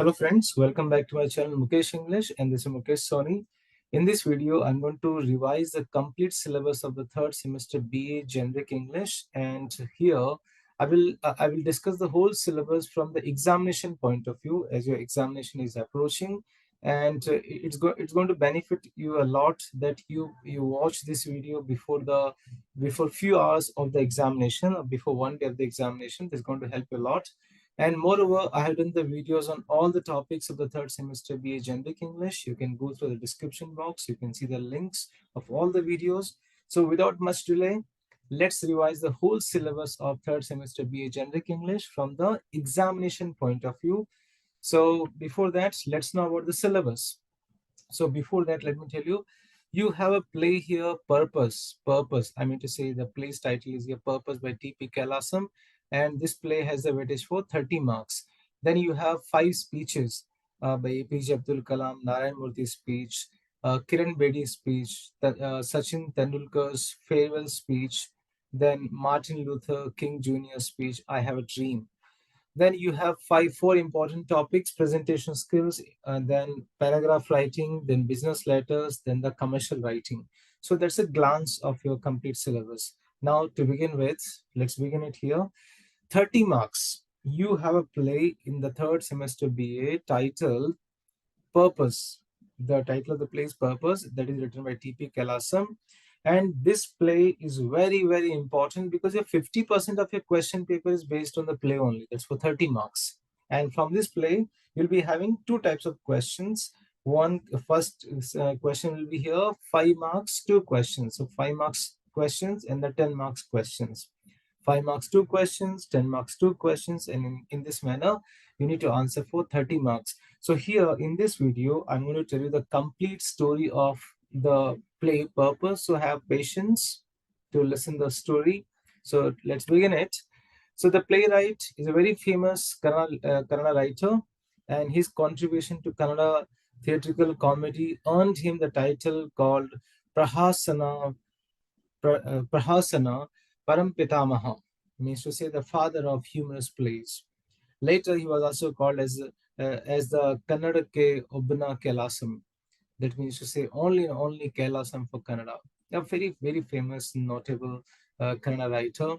Hello friends, welcome back to my channel Mukesh English, and this is Mukesh Soni. In this video, I'm going to revise the complete syllabus of the third semester BA Generic English, and here I will discuss the whole syllabus from the examination point of view as your examination is approaching, and it's going to benefit you a lot that you watch this video before few hours of the examination or before one day of the examination. This is going to help you a lot. And moreover, I have done the videos on all the topics of the third semester BA Generic English. You can go through the description box. You can see the links of all the videos. So without much delay, let's revise the whole syllabus of third semester BA Generic English from the examination point of view. So before that, let's know about the syllabus. So before that, let me tell you, you have a play here, Purpose. I mean to say the play's title is here, Purpose by T.P. Kalasam. And this play has a weightage for 30 marks. Then you have 5 speeches by APJ Abdul Kalam, Narayan Murthy's speech, Kiran Bedi's speech, Sachin Tendulkar's farewell speech, then Martin Luther King Jr.'s speech, I Have a Dream. Then you have four important topics: presentation skills, then paragraph writing, then business letters, then the commercial writing. So that's a glance of your complete syllabus. Now to begin with, let's begin it here. 30 marks. You have a play in the third semester BA titled Purpose. The title of the play is Purpose, that is written by T.P. Kalasam. And this play is very, very important because your 50% of your question paper is based on the play only. That's for 30 marks. And from this play, you'll be having two types of questions. One first question will be here, 5 marks, 2 questions. So 5 marks questions and the 10 marks questions. 5 marks, 2 questions, 10 marks, 2 questions. And in this manner, you need to answer for 30 marks. So here in this video, I'm going to tell you the complete story of the play Purpose. So have patience to listen the story. So let's begin it. So the playwright is a very famous Kannada writer, and his contribution to Kannada theatrical comedy earned him the title called Prahasana, Prahasana Parampitamaha, means to say the father of humorous plays. Later, he was also called as the Kannada ke Obna Kailasam. That means to say only Kailasam for Kannada. A very, very famous, notable Kannada writer.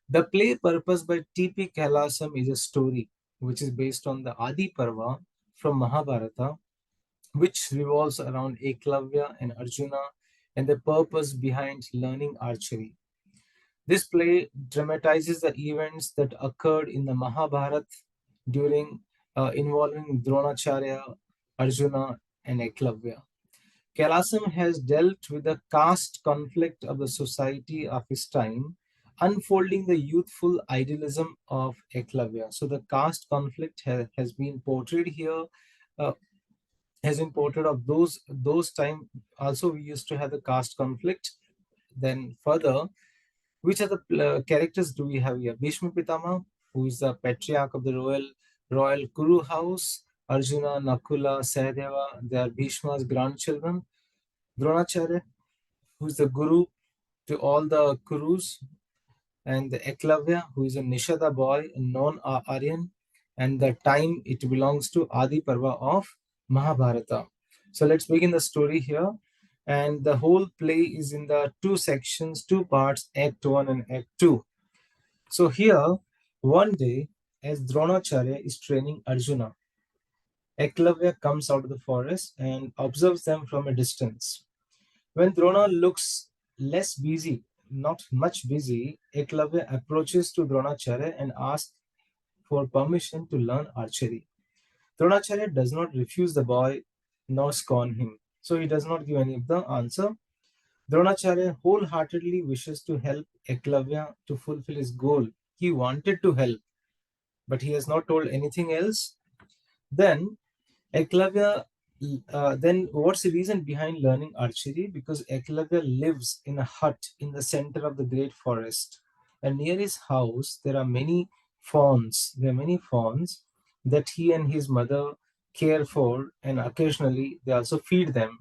The play Purpose by T.P. Kailasam is a story which is based on the Adi Parva from Mahabharata, which revolves around Eklavya and Arjuna and the purpose behind learning archery. This play dramatizes the events that occurred in the Mahabharata during involving Dronacharya, Arjuna, and Eklavya. Kailasam has dealt with the caste conflict of the society of his time, unfolding the youthful idealism of Eklavya. So the caste conflict has been portrayed here, uh, has been portrayed of those time. Also, we used to have the caste conflict. Then further, which are the characters do we have here? Bhishma Pitama, who is the patriarch of the royal Kuru house. Arjuna, Nakula, Sahadeva, they are Bhishma's grandchildren. Dronacharya, who is the guru to all the Kurus, and the Eklavya, who is a Nishada boy, a non-Aryan, and the time it belongs to Adi Parva of Mahabharata. So let's begin the story here. And the whole play is in the 2 sections, 2 parts, Act 1 and Act 2. So here, one day, as Dronacharya is training Arjuna, Eklavya comes out of the forest and observes them from a distance. When Drona looks less busy, not much busy, Eklavya approaches to Dronacharya and asks for permission to learn archery. Dronacharya does not refuse the boy nor scorn him, so he does not give any of the answer. Dronacharya wholeheartedly wishes to help Eklavya to fulfill his goal. He wanted to help, but he has not told anything else. Then Eklavya, then what's the reason behind learning archery? Because Eklavya lives in a hut in the center of the great forest, and near his house there are many fawns. There are many fawns that he and his mother care for, and occasionally they also feed them,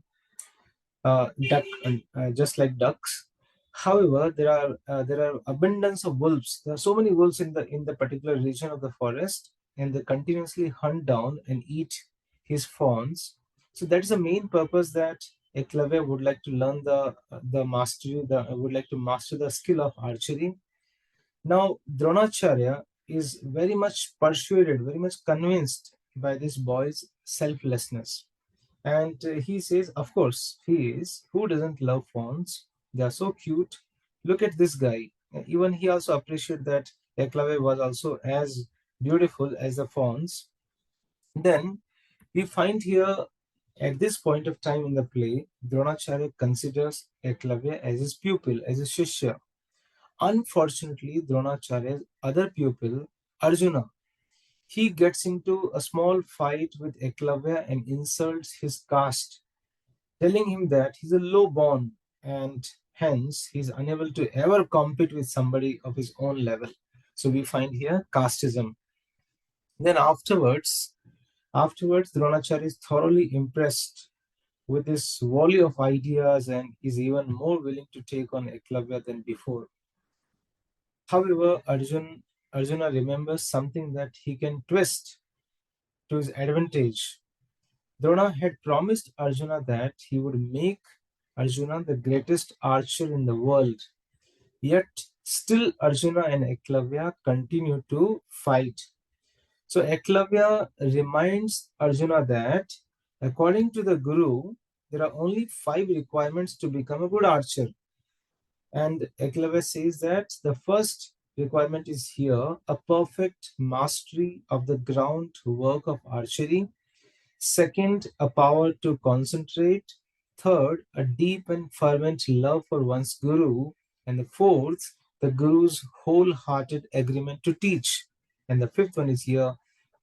just like ducks. However, there are abundance of wolves. There are so many wolves in the particular region of the forest, and they continuously hunt down and eat his fawns. So that is the main purpose that Eklavya would like to learn would like to master the skill of archery. Now Dronacharya is very much persuaded, very much convinced by this boy's selflessness. And he says, of course, he is. Who doesn't love fawns? They are so cute. Look at this guy. Even he also appreciated that Eklavya was also as beautiful as the fawns. Then we find here at this point of time in the play, Dronacharya considers Eklavya as his pupil, as his shishya. Unfortunately, Dronacharya's other pupil, Arjuna, he gets into a small fight with Eklavya and insults his caste, telling him that he's a low born and hence he's unable to ever compete with somebody of his own level. So we find here casteism. Then afterwards, Dronacharya is thoroughly impressed with this volley of ideas and is even more willing to take on Eklavya than before. However, Arjuna remembers something that he can twist to his advantage. Drona had promised Arjuna that he would make Arjuna the greatest archer in the world. Yet, still Arjuna and Eklavya continue to fight. So, Eklavya reminds Arjuna that, according to the Guru, there are only 5 requirements to become a good archer. And Eklavya says that the first requirement is here a perfect mastery of the ground work of archery. Second, a power to concentrate. Third, a deep and fervent love for one's guru. And the fourth, the guru's wholehearted agreement to teach. And the fifth one is here,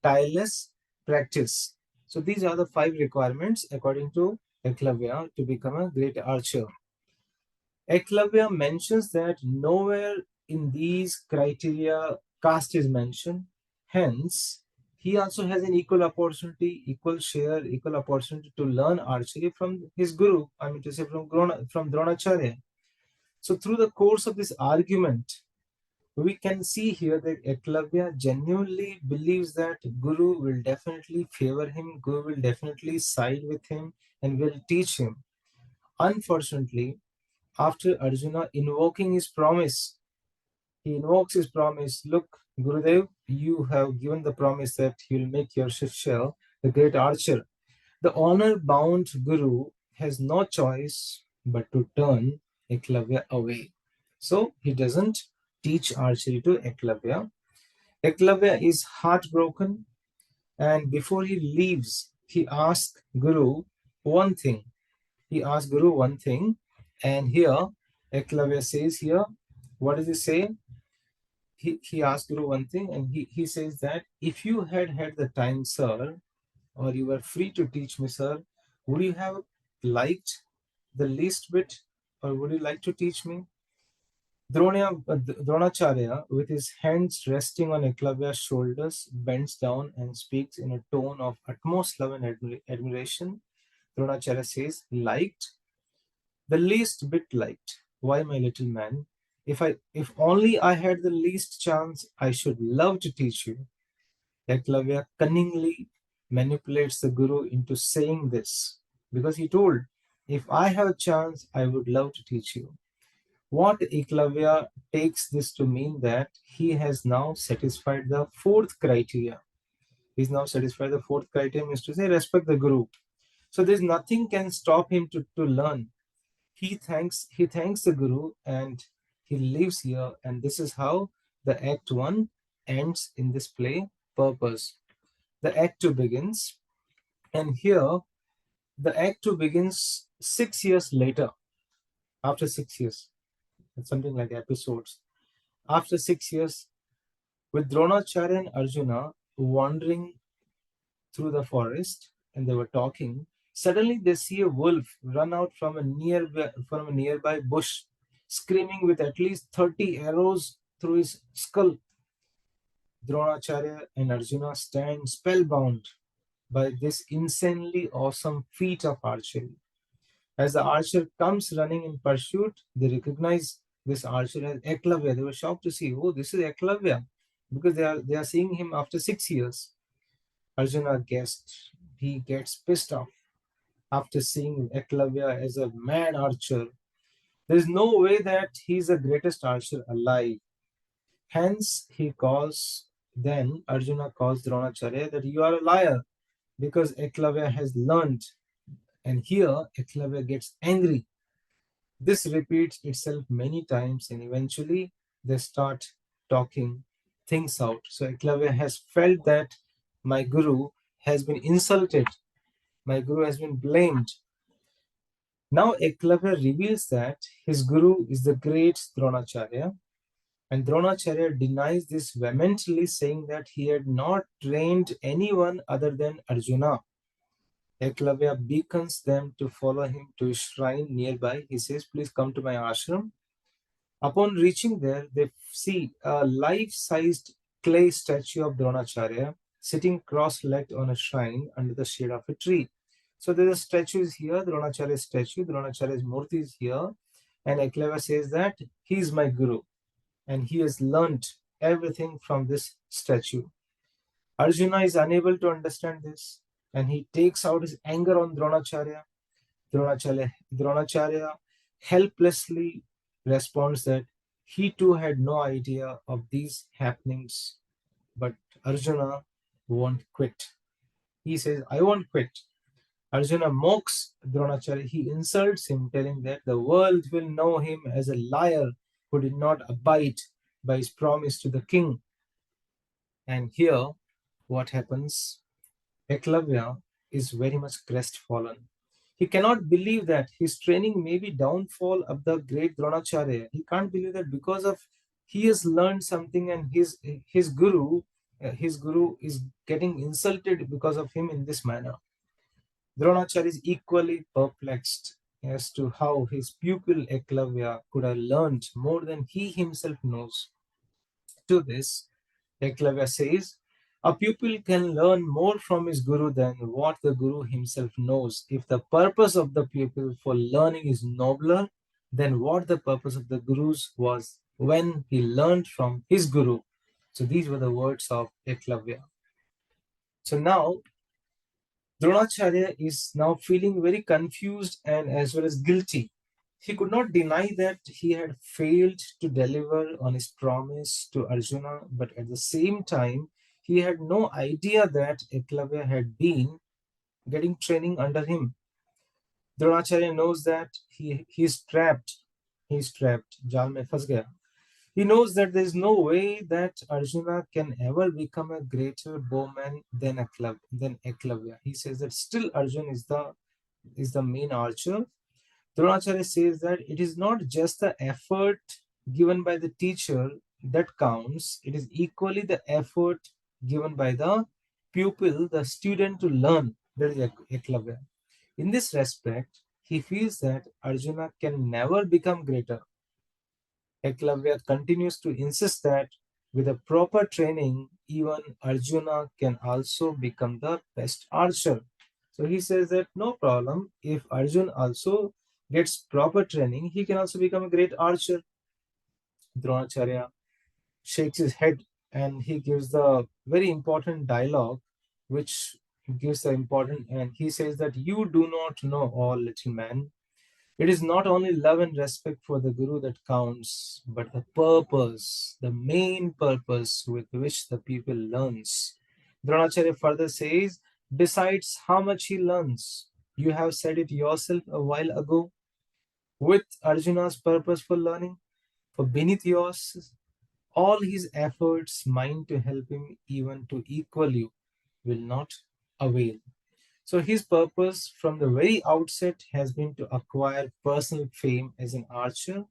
tireless practice. So these are the 5 requirements according to Eklavya to become a great archer. Eklavya mentions that nowhere in these criteria caste is mentioned. Hence, he also has an equal opportunity, equal share, equal opportunity to learn archery from his guru, I mean to say from Dronacharya. So through the course of this argument, we can see here that Eklavya genuinely believes that Guru will definitely favor him, Guru will definitely side with him and will teach him. Unfortunately, after Arjuna invoking his promise, he invokes his promise. Look, Gurudev, you have given the promise that you will make your Shishya the great archer. The honor bound Guru has no choice but to turn Eklavya away. So he doesn't teach archery to Eklavya. Eklavya is heartbroken, and before he leaves, he asks Guru one thing. He asks Guru one thing, and here Eklavya says here, what does he say? He asked Guru one thing, and he says that if you had the time, sir, or you were free to teach me, sir, would you have liked the least bit, or would you like to teach me? Dronacharya, with his hands resting on Eklavya's shoulders, bends down and speaks in a tone of utmost love and admiration. Dronacharya says, liked? The least bit liked. Why, my little man? If only I had the least chance, I should love to teach you. Eklavya cunningly manipulates the guru into saying this because he told, if I have a chance, I would love to teach you. What Eklavya takes this to mean that he has now satisfied the fourth criteria. He's now satisfied the fourth criteria, means to say respect the guru. So there's nothing can stop him to learn. He thanks the guru and he leaves here, and this is how the act 1 ends in this play purpose. The act 2 begins, and here the act 2 begins 6 years later. After 6 years, it's something like episodes. After 6 years, with Dronacharya and Arjuna wandering through the forest, and they were talking, suddenly they see a wolf run out from a nearby bush, screaming with at least 30 arrows through his skull. Dronacharya and Arjuna stand spellbound by this insanely awesome feat of archery. As the archer comes running in pursuit, they recognize this archer as Eklavya. They were shocked to see, oh, this is Eklavya. because they are seeing him after 6 years. Arjuna guessed. He gets pissed off after seeing Eklavya as a mad archer. There is no way that he is the greatest archer alive. Hence, then Arjuna calls Dronacharya that you are a liar because Eklavya has learned. And here, Eklavya gets angry. This repeats itself many times, and eventually they start talking things out. So Eklavya has felt that my guru has been insulted, my guru has been blamed. Now Eklavya reveals that his guru is the great Dronacharya, and Dronacharya denies this vehemently, saying that he had not trained anyone other than Arjuna. Eklavya beckons them to follow him to a shrine nearby. He says, please come to my ashram. Upon reaching there, they see a life-sized clay statue of Dronacharya sitting cross-legged on a shrine under the shade of a tree. So there's a statue is here, Dronacharya's statue, Dronacharya's Murthy is here, and Eklavya says that he is my guru, and he has learnt everything from this statue. Arjuna is unable to understand this, and he takes out his anger on Dronacharya. Dronacharya helplessly responds that he too had no idea of these happenings, but Arjuna won't quit. He says, I won't quit. Arjuna mocks Dronacharya. He insults him, telling that the world will know him as a liar who did not abide by his promise to the king. And here, what happens? Eklavya is very much crestfallen. He cannot believe that his training may be downfall of the great Dronacharya. He can't believe that because of he has learned something and his guru is getting insulted because of him in this manner. Dronacharya is equally perplexed as to how his pupil Eklavya could have learned more than he himself knows. To this, Eklavya says, a pupil can learn more from his guru than what the guru himself knows. If the purpose of the pupil for learning is nobler than what the purpose of the guru's was when he learned from his guru. So these were the words of Eklavya. So now Dronacharya is now feeling very confused and as well as guilty. He could not deny that he had failed to deliver on his promise to Arjuna, but at the same time, he had no idea that Eklavya had been getting training under him. Dronacharya knows that he's trapped. He's trapped. Jal mein phas gaya. He knows that there is no way that Arjuna can ever become a greater bowman than Eklavya. He says that still Arjun is the main archer. Dronacharya says that it is not just the effort given by the teacher that counts, it is equally the effort given by the pupil, the student to learn. That is Eklavya. In this respect, he feels that Arjuna can never become greater. Eklavya continues to insist that with a proper training, even Arjuna can also become the best archer. So he says that no problem, if Arjun also gets proper training, he can also become a great archer. Dronacharya shakes his head and he gives the very important dialogue, which gives the important, and he says that you do not know all, little man. It is not only love and respect for the Guru that counts, but the purpose, the main purpose with which the people learns. Dronacharya further says, besides how much he learns, you have said it yourself a while ago, with Arjuna's purpose for learning, for beneath yours, all his efforts mine to help him even to equal you will not avail. So his purpose from the very outset has been to acquire personal fame as an archer,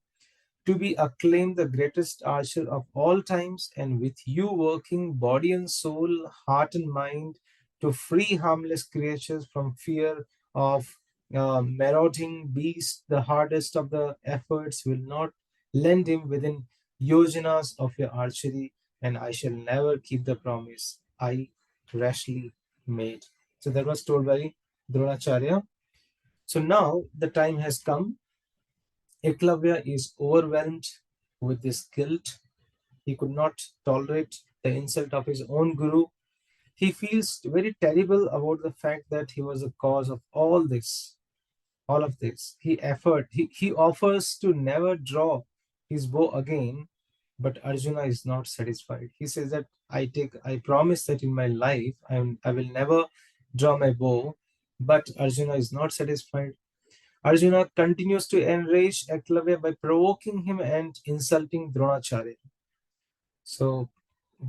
to be acclaimed the greatest archer of all times, and with you working body and soul, heart and mind, to free harmless creatures from fear of marauding beasts, the hardest of the efforts will not lend him within yojanas of your archery, and I shall never keep the promise I rashly made. So that was told by Dronacharya. So now the time has come. Eklavya is overwhelmed with this guilt. He could not tolerate the insult of his own guru. He feels very terrible about the fact that he was the cause of all of this. He offers to never draw his bow again, but Arjuna is not satisfied. He says that I promise that in my life I will never draw my bow, but Arjuna is not satisfied. Arjuna continues to enrage Eklavya by provoking him and insulting Dronacharya. So,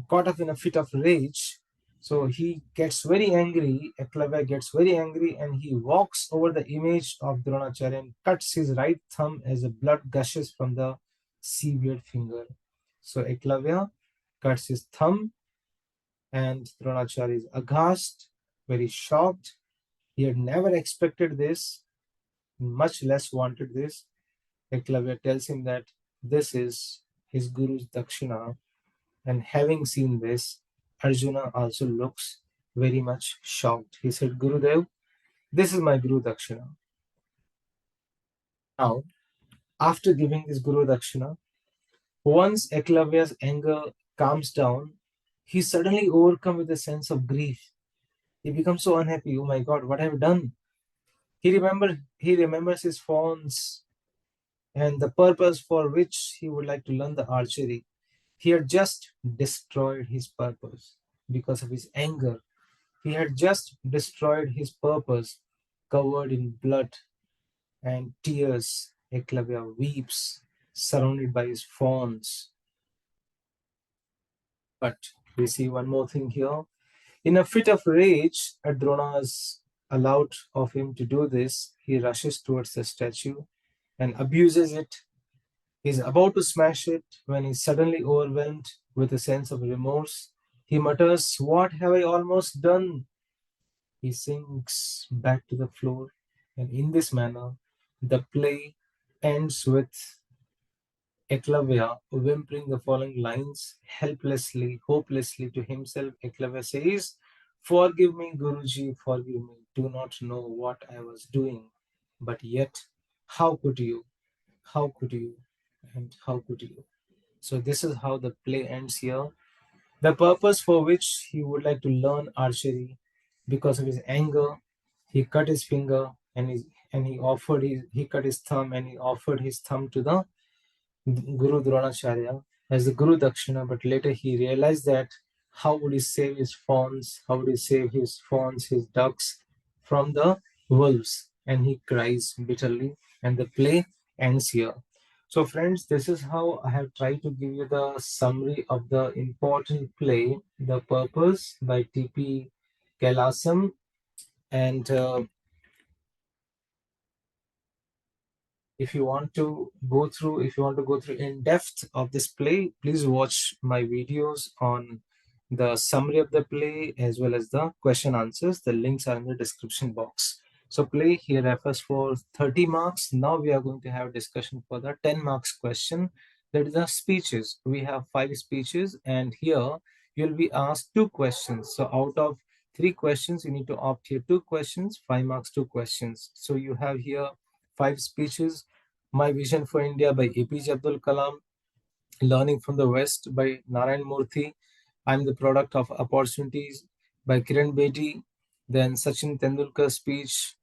caught up in a fit of rage, so he gets very angry. Eklavya gets very angry and he walks over the image of Dronacharya and cuts his right thumb as the blood gushes from the severed finger. So, Eklavya cuts his thumb and Dronacharya is aghast, very shocked. He had never expected this, much less wanted this. Eklavya tells him that this is his guru's dakshina, and having seen this, Arjuna also looks very much shocked. He said, Gurudev, this is my Guru Dakshina. Now, after giving this Guru Dakshina, once Eklavya's anger calms down, he's suddenly overcome with a sense of grief. He becomes so unhappy. Oh my God, what have I done? He remembers his fawns and the purpose for which he would like to learn the archery. He had just destroyed his purpose because of his anger. He had just destroyed his purpose, covered in blood and tears. Eklavya weeps, surrounded by his fawns. But we see one more thing here. In a fit of rage at Drona's allowed of him to do this, he rushes towards the statue and abuses it. He is about to smash it when he is suddenly overwhelmed with a sense of remorse. He mutters, "What have I almost done?" He sinks back to the floor, and in this manner, the play ends with Eklavya whimpering the following lines helplessly, hopelessly to himself. Eklavya says, "Forgive me, Guruji, forgive me. Do not know what I was doing. But yet, how could you? How could you? And how could you?" So, this is how the play ends here. The purpose for which he would like to learn archery, because of his anger, he cut his finger and he cut his thumb and he offered his thumb to the Guru Dronacharya as the Guru Dakshina, but later he realized that how would he save his fawns, how would he save his fawns, his ducks from the wolves, and he cries bitterly, and the play ends here. So, friends, this is how I have tried to give you the summary of the important play, The Purpose by T.P. Kailasam. And if you want to go through in depth of this play, please watch my videos on the summary of the play as well as the question answers. The links are in the description box. So play here refers for 30 marks. Now we are going to have discussion for the 10 marks question. That is the speeches. We have 5 speeches, and here you'll be asked 2 questions. So out of 3 questions, you need to opt here 2 questions, 5 marks, 2 questions. So you have here 5 speeches. My Vision for India by APJ Abdul Kalam, Learning from the West by Narayan Murthy, I'm the Product of Opportunities by Kiran Bedi, then Sachin Tendulkar speech,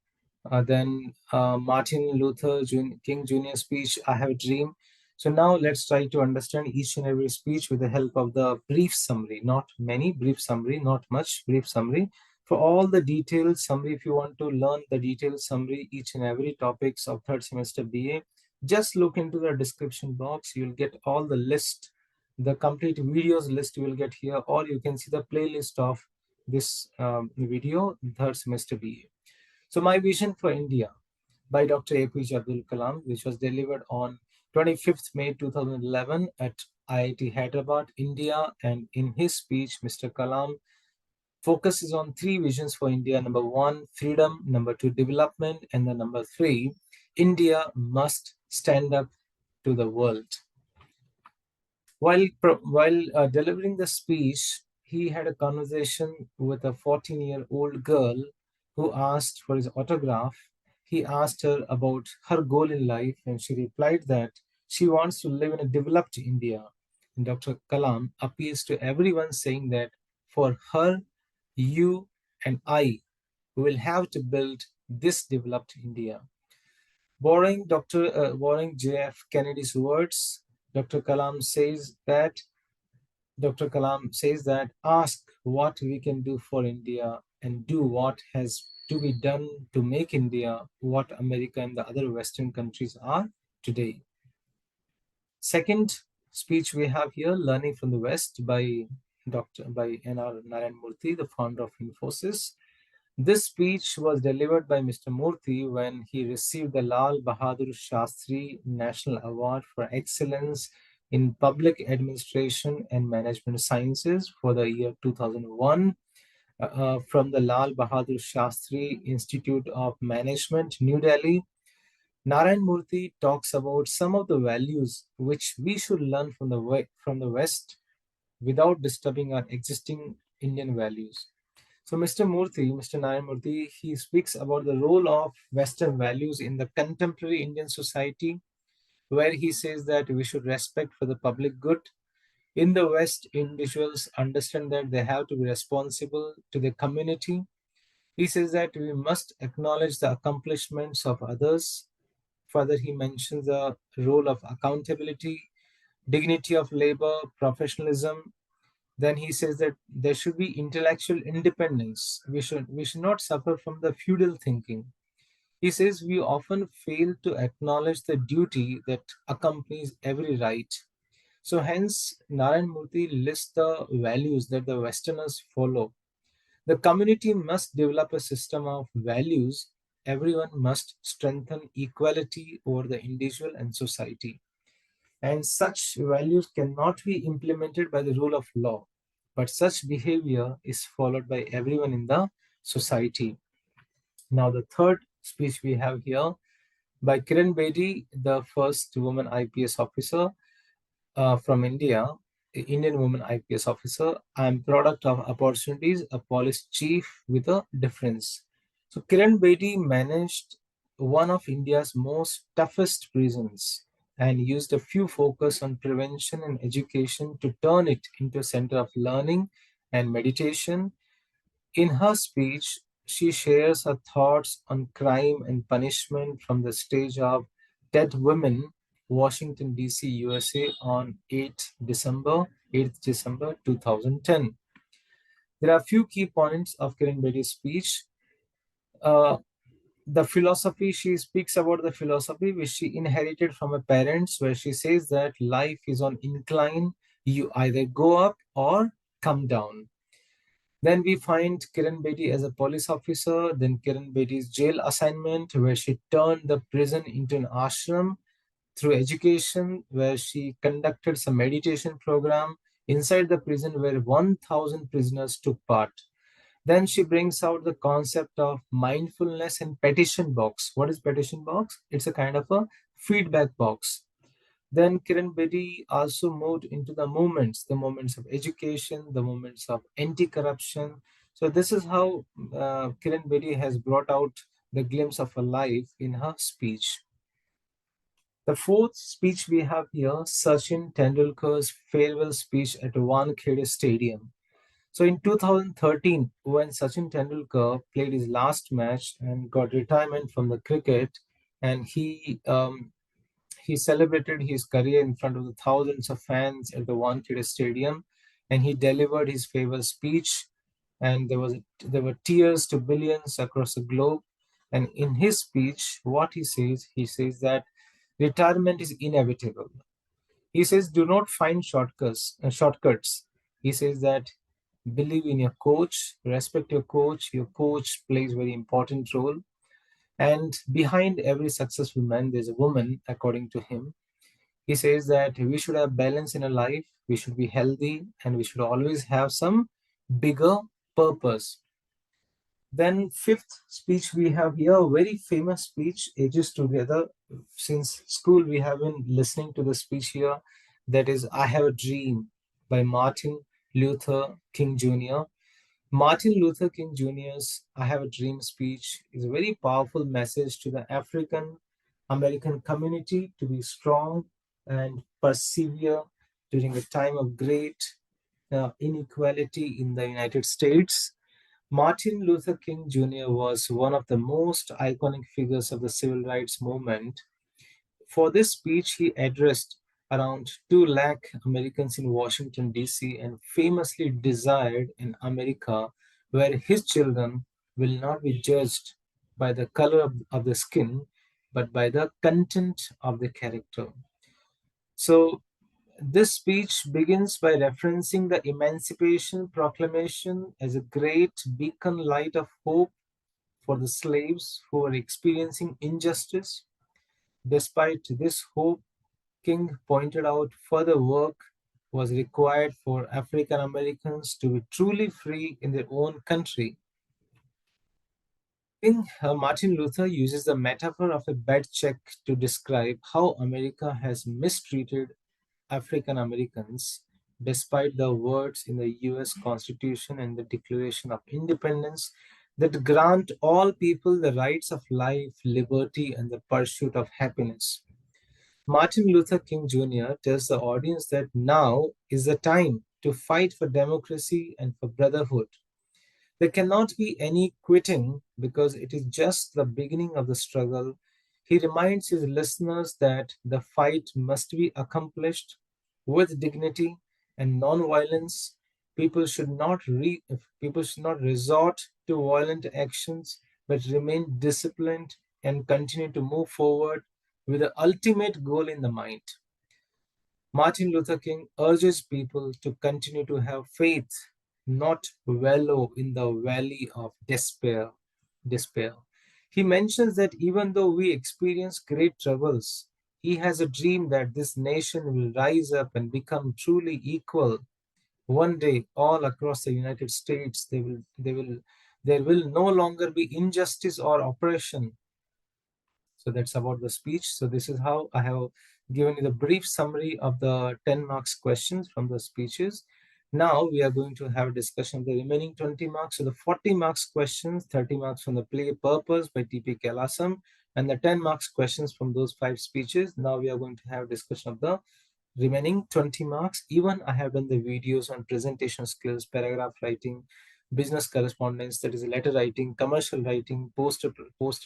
then Martin Luther King Jr. speech, I Have a Dream. So now let's try to understand each and every speech with the help of the brief summary, not many, brief summary, not much, brief summary. For all the detailed summary, if you want to learn the detailed summary, each and every topics of third semester BA, just look into the description box. You'll get all the list, the complete videos list you will get here, or you can see the playlist of this video, third semester BA. So, My Vision for India by Dr. APJ Abdul Kalam, which was delivered on 25th May 2011 at IIT Hyderabad, India. And in his speech, Mr. Kalam focuses on 3 visions for India. Number 1, freedom. Number 2, development. And the number 3, India must stand up to the world. While delivering the speech, he had a conversation with a 14-year-old girl who asked for his autograph. He asked her about her goal in life, and she replied that she wants to live in a developed India. Dr. Kalam appeals to everyone, saying that for her, you, and I will have to build this developed India. Borrowing J.F. Kennedy's words, Dr. Kalam says that ask what we can do for India and do what has to be done to make India what America and the other Western countries are today. Second speech we have here, Learning from the West by N.R. Narayan Murthy, the founder of Infosys. This speech was delivered by Mr. Murthy when he received the Lal Bahadur Shastri National Award for Excellence in Public Administration and Management Sciences for the year 2001 from the Lal Bahadur Shastri Institute of Management, New Delhi. Narayan Murthy talks about some of the values which we should learn from the West without disturbing our existing Indian values. So Mr. Narayan Murthy, he speaks about the role of Western values in the contemporary Indian society, where he says that we should respect for the public good. In the West, individuals understand that they have to be responsible to the community. He says that we must acknowledge the accomplishments of others. Further, he mentions the role of accountability, dignity of labor, professionalism. Then he says that there should be intellectual independence. We should not suffer from the feudal thinking. He says we often fail to acknowledge the duty that accompanies every right. So hence Narayan Murthy lists the values that the Westerners follow. The community must develop a system of values. Everyone must strengthen equality over the individual and society. And such values cannot be implemented by the rule of law, but such behavior is followed by everyone in the society. Now, the third speech we have here by Kiran Bedi, the first woman IPS officer from India, Indian woman IPS officer. I'm product of opportunities, a police chief with a difference. So Kiran Bedi managed one of India's most toughest prisons and used a few focus on prevention and education to turn it into a center of learning and meditation. In her speech, she shares her thoughts on crime and punishment from the stage of Dead Women, Washington, D.C., USA on 8th December 2010. There are a few key points of Kiran Bedi's speech. Uh, the philosophy, she speaks about the philosophy which she inherited from her parents, where she says that life is on incline, you either go up or come down. Then we find Kiran Bedi as a police officer, then Kiran Bedi's jail assignment, where she turned the prison into an ashram through education, where she conducted some meditation program inside the prison where 1,000 prisoners took part. Then she brings out the concept of mindfulness and petition box. What is petition box? It's a kind of a feedback box. Then Kiran Bedi also moved into the moments of education, the moments of anti-corruption. So this is how Kiran Bedi has brought out the glimpse of her life in her speech. The fourth speech we have here, Sachin Tendulkar's farewell speech at Wankhede Stadium. So in 2013, when Sachin Tendulkar played his last match and got retirement from the cricket, and he celebrated his career in front of the thousands of fans at the Wankhede Stadium, and he delivered his farewell speech. And there were tears to billions across the globe. And in his speech, what he says that retirement is inevitable. He says, do not find shortcuts. He says that believe in your coach, respect your coach. Your coach plays a very important role. And behind every successful man, there's a woman, according to him. He says that we should have balance in our life, we should be healthy, and we should always have some bigger purpose. Then fifth speech we have here, a very famous speech, Ages Together. Since school, we have been listening to the speech here. That is, I Have a Dream by Martin Luther King Jr. Martin Luther King Jr.'s I Have a Dream speech is a very powerful message to the African American community to be strong and persevere during a time of great inequality in the United States. Martin Luther King Jr. was one of the most iconic figures of the civil rights movement. For this speech, he addressed around 2 lakh Americans in Washington, D.C., and famously desired an America where his children will not be judged by the color of the skin, but by the content of the character. So, this speech begins by referencing the Emancipation Proclamation as a great beacon light of hope for the slaves who were experiencing injustice. Despite this hope, King pointed out further work was required for African Americans to be truly free in their own country. King Martin Luther uses the metaphor of a bad check to describe how America has mistreated African Americans, despite the words in the US Constitution and the Declaration of Independence that grant all people the rights of life, liberty, and the pursuit of happiness. Martin Luther King Jr. tells the audience that now is the time to fight for democracy and for brotherhood. There cannot be any quitting because it is just the beginning of the struggle. He reminds his listeners that the fight must be accomplished with dignity and non-violence. People should not resort to violent actions, but remain disciplined and continue to move forward with the ultimate goal in the mind. Martin Luther King urges people to continue to have faith, not wallow in the valley of despair. He mentions that even though we experience great troubles, he has a dream that this nation will rise up and become truly equal. One day, all across the United States, there will no longer be injustice or oppression. So that's about the speech. So this is how I have given you the brief summary of the 10 marks questions from the speeches. Now we are going to have a discussion of the remaining 20 marks. So the 40 marks questions, 30 marks from the play Purpose by T.P. Kalasam, and the 10 marks questions from those 5 speeches. Now we are going to have a discussion of the remaining 20 marks. Even I have done the videos on presentation skills, paragraph writing, business correspondence, that is letter writing, commercial writing, poster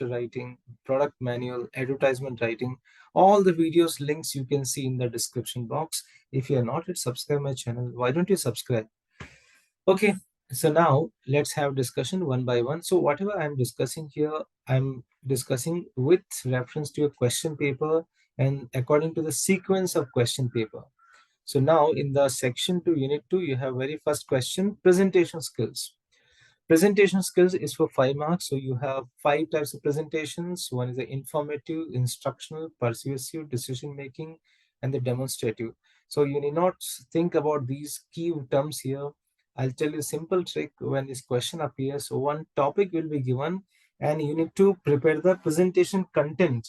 writing, product manual, advertisement writing. All the videos links you can see in the description box. If you are not yet subscribed my channel, why don't you subscribe? Okay, so now let's have discussion one by one. So whatever I'm discussing here, I'm discussing with reference to a question paper and according to the sequence of question paper. So now in the section 2, unit 2, you have very first question, presentation skills. Presentation skills is for 5 marks. So you have 5 types of presentations. One is the informative, instructional, persuasive, decision making, and the demonstrative. So you need not think about these key terms here. I'll tell you a simple trick. When this question appears, so one topic will be given and you need to prepare the presentation content.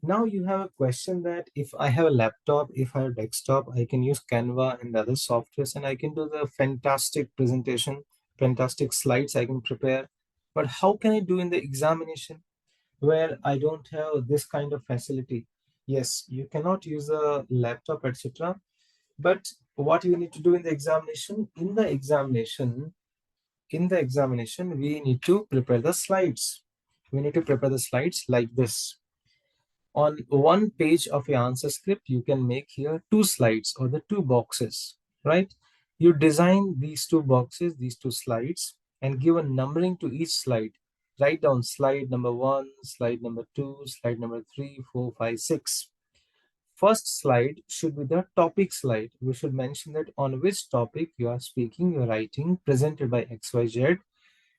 Now you have a question that if I have a laptop, if I have desktop, I can use Canva and other softwares and I can do the fantastic presentation, fantastic slides I can prepare. But how can I do in the examination where I don't have this kind of facility? Yes, you cannot use a laptop, etc. But what you need to do in the examination, we need to prepare the slides. We need to prepare the slides like this. On one page of your answer script, you can make here 2 slides or the 2 boxes, right? You design these 2 boxes, these 2 slides, and give a numbering to each slide. Write down slide number 1, slide number 2, slide number 3, 4, 5, 6. First slide should be the topic slide. We should mention that on which topic you are speaking, you are writing, presented by XYZ.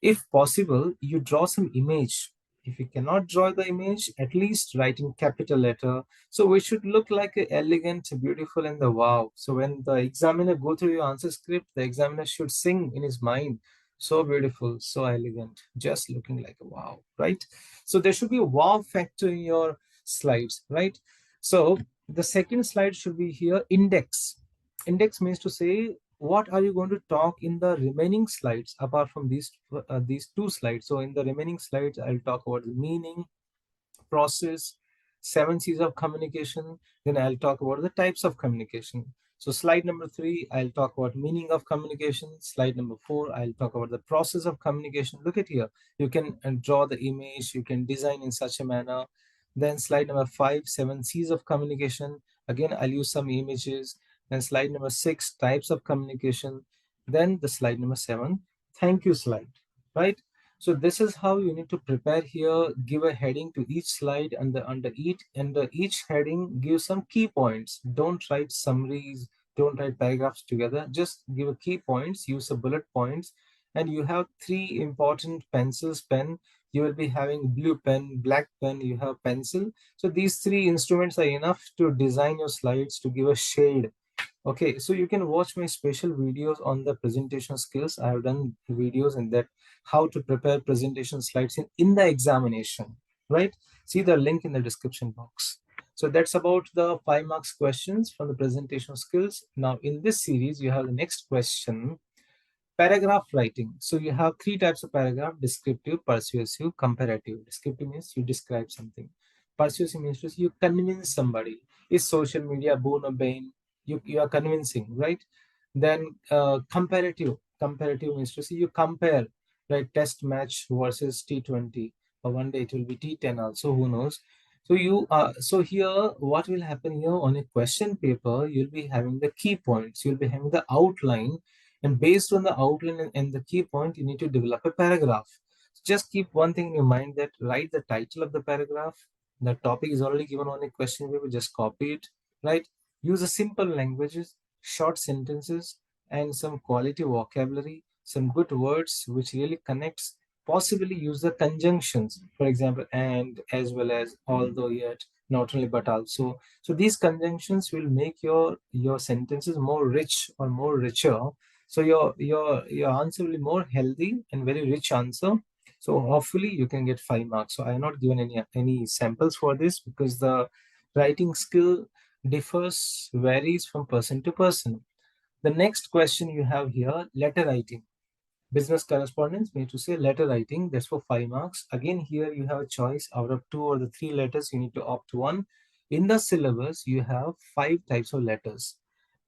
If possible, you draw some image. If you cannot draw the image, at least write in capital letter. So we should look like a elegant, beautiful, and the wow. So when the examiner go through your answer script, the examiner should sing in his mind, so beautiful, so elegant, just looking like a wow, right? So there should be a wow factor in your slides, right? So the second slide should be here, index. Index means to say what are you going to talk in the remaining slides apart from these 2 slides. So in the remaining slides, I'll talk about the meaning, process, 7 C's of communication. Then I'll talk about the types of communication. So slide number 3, I'll talk about meaning of communication. Slide number 4, I'll talk about the process of communication. Look at here. You can draw the image, you can design in such a manner. Then slide number 5, 7 C's of communication. Again, I'll use some images. Then slide number 6, types of communication. Then the slide number 7, thank you slide, right? So this is how you need to prepare here. Give a heading to each slide, and under each heading, give some key points. Don't write summaries, don't write paragraphs together. Just give a key points, use a bullet points, and you have 3 important pencils, pen. You will be having blue pen, black pen, you have pencil. So these 3 instruments are enough to design your slides to give a shade. Okay, so you can watch my special videos on the presentation skills. I have done videos in that, how to prepare presentation slides in the examination, right? See the link in the description box. So that's about the 5 marks questions from the presentation skills. Now in this series, you have the next question. Paragraph writing. So you have 3 types of paragraph: descriptive, persuasive, comparative. Descriptive means you describe something. Persuasive means you convince somebody. Is social media boon or bane? You are convincing, right? Then comparative. Comparative means to say you compare, right? Test match versus T20, or one day it will be T10 also, who knows? So so here what will happen here on a question paper, you'll be having the key points, you'll be having the outline, and based on the outline and the key point, you need to develop a paragraph. Just keep one thing in your mind, that write the title of the paragraph. The topic is already given on a question paper, just copy it, right? Use a simple languages, short sentences, and some quality vocabulary, some good words which really connects. Possibly use the conjunctions, for example, and, as well as, although, yet, not only, but also. So these conjunctions will make your sentences more rich or more richer. So your answer will be more healthy and very rich answer. So hopefully you can get 5 marks. So I have not given any samples for this, because the writing skill differs, varies from person to person. The next question you have here, letter writing. Business correspondence means to say letter writing. That's for 5 marks. Again, here you have a choice out of 2 or the 3 letters. You need to opt one. In the syllabus, you have 5 types of letters: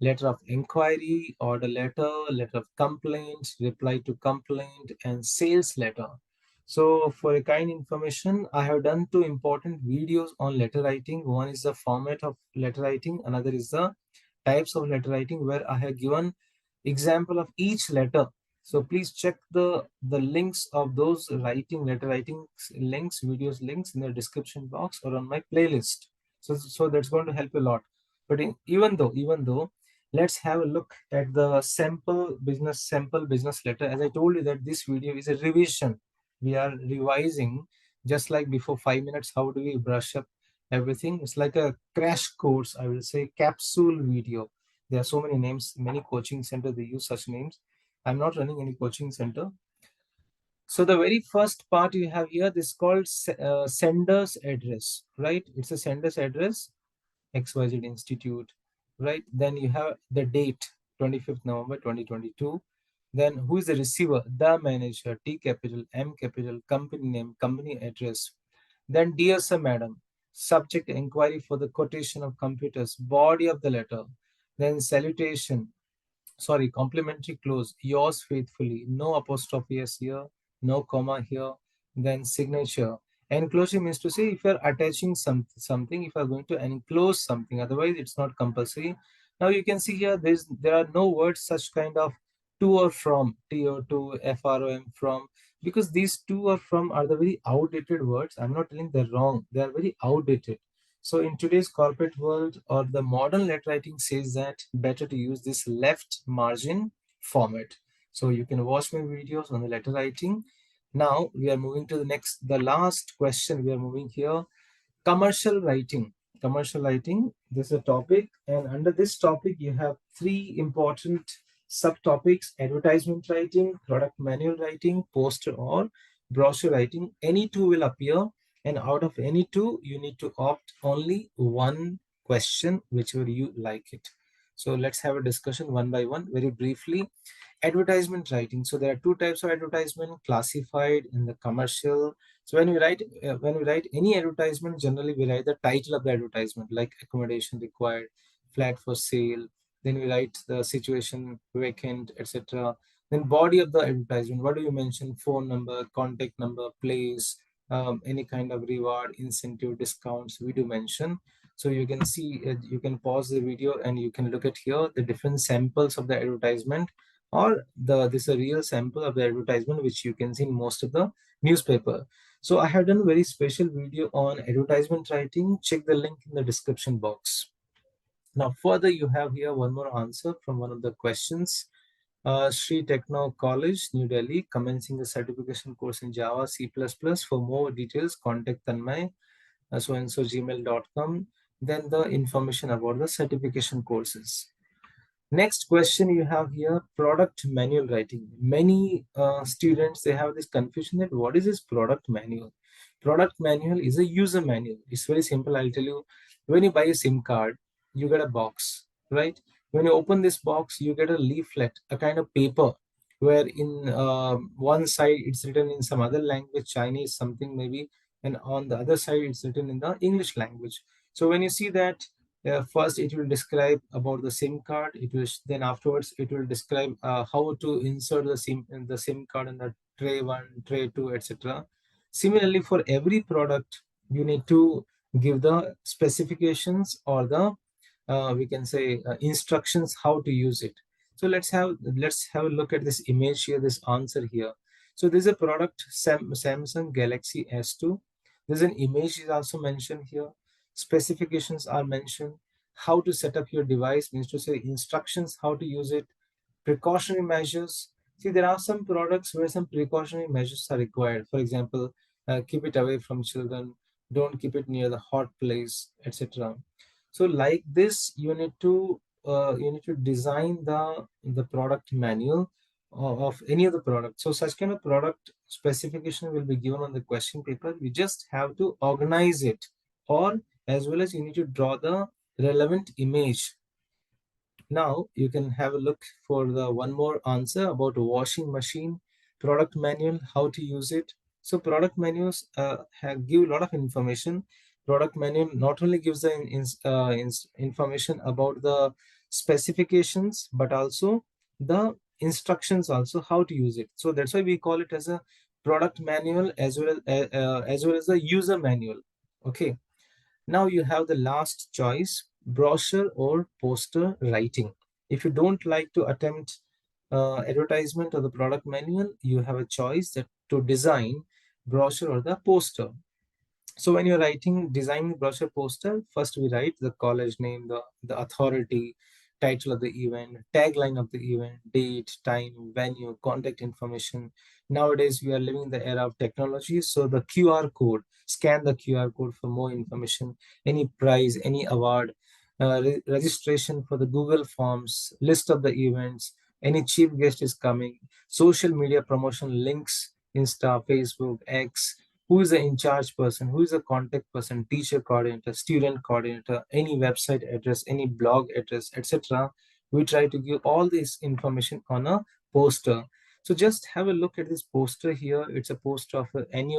letter of inquiry, order letter, letter of complaint, reply to complaint, and sales letter. So for a kind information, I have done 2 important videos on letter writing. One is the format of letter writing, another is the types of letter writing, where I have given example of each letter. So please check the links of those letter writing links, videos links, in the description box or on my playlist. So that's going to help a lot. But even though, let's have a look at the sample business letter. As I told you that this video is a revision. We are revising, just like before 5 minutes. How do we brush up everything? It's like a crash course, I will say, capsule video. There are so many names, many coaching centers, they use such names. I'm not running any coaching center. So the very first part you have here, this is called sender's address, right? It's a sender's address, XYZ Institute, right? Then you have the date, 25th November 2022. Then who is the receiver? The manager, T capital, M capital, company name, company address. Then, dear sir, madam, subject inquiry for the quotation of computers, body of the letter. Then salutation, sorry, complimentary clause, yours faithfully, no apostrophe s here, no comma here. Then signature. Enclosure means to say if you're attaching something, if you're going to enclose something, otherwise it's not compulsory. Now you can see here, there are no words such kind of to or from, to, from, from, because these to or from are the very outdated words. I'm not telling they're wrong, they are very outdated. So in today's corporate world, or the modern letter writing says that better to use this left margin format. So you can watch my videos on the letter writing. Now we are moving to the last question. We are moving here. Commercial writing. Commercial writing, this is a topic, and under this topic you have 3 important subtopics: advertisement writing, product manual writing, poster or brochure writing. Any 2 will appear, and out of any 2 you need to opt only one question, whichever you like it. So let's have a discussion one by one very briefly. Advertisement writing. So there are 2 types of advertisement: classified and the commercial. So when we write any advertisement, generally we write the title of the advertisement, like accommodation required, flat for sale, then we write the situation, vacant, etc. Then body of the advertisement, what do you mention? Phone number, contact number, place, any kind of reward, incentive, discounts, we do mention. So you can see, you can pause the video and you can look at here the different samples of the advertisement, or this is a real sample of the advertisement which you can see in most of the newspaper. So I have done a very special video on advertisement writing. Check the link in the description box. Now further, you have here one more answer from one of the questions. Sri Techno College, New Delhi, commencing a certification course in Java, C++. For more details, contact Tanmay, so-and-so gmail.com. Then the information about the certification courses. Next question you have here, product manual writing. Many students, they have this confusion that what is this product manual? Product manual is a user manual. It's very simple. I'll tell you, when you buy a SIM card, you get a box, right? When you open this box, you get a leaflet, a kind of paper, where in one side it's written in some other language, Chinese, something maybe, and on the other side it's written in the English language. So when you see that, first it will describe about the SIM card. It will then afterwards it will describe how to insert the SIM card in the tray 1, tray 2, etc. Similarly, for every product, you need to give the specifications, or the we can say instructions how to use it. So let's have a look at this image here, this answer here. So there's a product, Samsung Galaxy S2. There's an image is also mentioned here. Specifications are mentioned. How to set up your device, means to say instructions how to use it. Precautionary measures. See, there are some products where some precautionary measures are required. For example, keep it away from children, don't keep it near the hot place, etc. So like this, you need to design the product manual of any of the product. So such kind of product specification will be given on the question paper. We just have to organize it, or as well as you need to draw the relevant image. Now you can have a look for the one more answer about washing machine product manual, how to use it. So product manuals give a lot of information. Product manual not only gives the information about the specifications, but also the instructions, also how to use it. So that's why we call it as a product manual, as well as a user manual. Okay. Now you have the last choice, brochure or poster writing. If you don't like to attempt advertisement or the product manual, you have a choice that to design brochure or the poster. So when you're writing, designing brochure poster, first we write the college name, the authority, title of the event, tagline of the event, date, time, venue, contact information. Nowadays, we are living in the era of technology. So the QR code, scan the QR code for more information, any prize, any award, registration for the Google Forms, list of the events, any chief guest is coming, social media promotion links, Insta, Facebook, X, who is the in charge person, who is the contact person, teacher coordinator, student coordinator, any website address, any blog address, etc. We try to give all this information on a poster. So just have a look at this poster here. It's a poster of an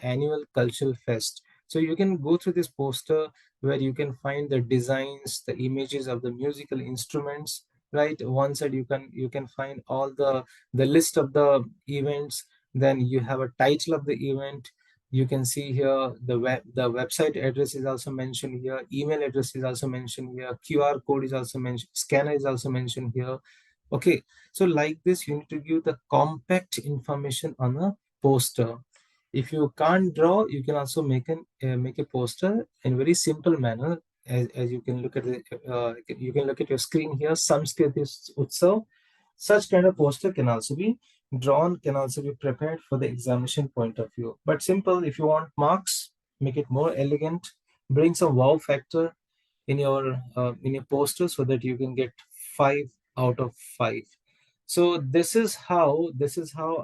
annual cultural fest. So you can go through this poster where you can find the designs, the images of the musical instruments, right? One side you can find all the list of the events. Then you have a title of the event. You can see here the website address is also mentioned here, email address is also mentioned here, QR code is also mentioned, scanner is also mentioned here. Okay, so like this, you need to give the compact information on a poster. If you can't draw, you can also make a poster in very simple manner. As you can look at you can look at your screen here, Sanskrit Utsav. Such kind of poster can also be drawn, can also be prepared for the examination point of view. But simple, if you want marks, make it more elegant, bring some wow factor in your poster so that you can get 5 out of 5. So this is how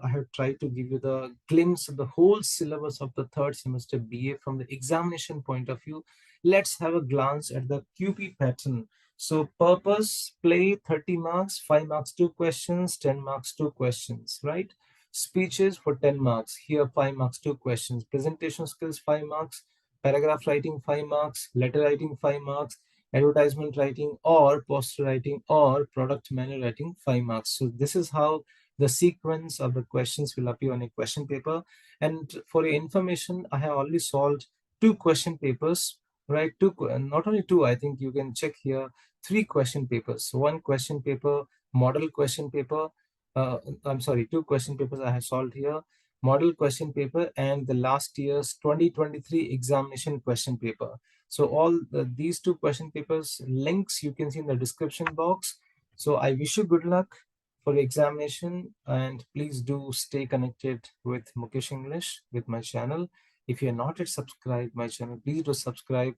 I have tried to give you the glimpse of the whole syllabus of the third semester BA from the examination point of view. Let's have a glance at the QP pattern. So purpose, play, 30 marks, 5 marks, 2 questions, 10 marks, 2 questions, right? Speeches for 10 marks. Here 5 marks, 2 questions. Presentation skills, 5 marks. Paragraph writing, 5 marks. Letter writing, 5 marks. advertisement writing or poster writing or product manual writing, 5 marks. So this is how the sequence of the questions will appear on a question paper. And for your information, I have already solved 2 question papers, right? Not only two, I think you can check here, 3 question papers. One question paper, model question paper, I'm sorry, 2 question papers I have solved here, model question paper, and the last year's 2023 examination question paper. So these 2 question papers links you can see in the description box. So I wish you good luck for the examination, and please do stay connected with Mukesh English with my channel. If you are not yet subscribed my channel, please do subscribe.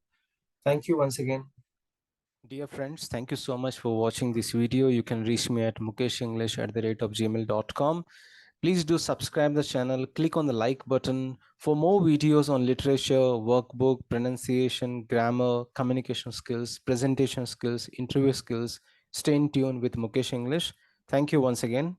Thank you once again. Dear friends, thank you so much for watching this video. You can reach me at mukeshenglish@gmail.com. Please do subscribe the channel, click on the like button for more videos on literature, workbook, pronunciation, grammar, communication skills, presentation skills, interview skills. Stay in tune with Mukesh English. Thank you once again.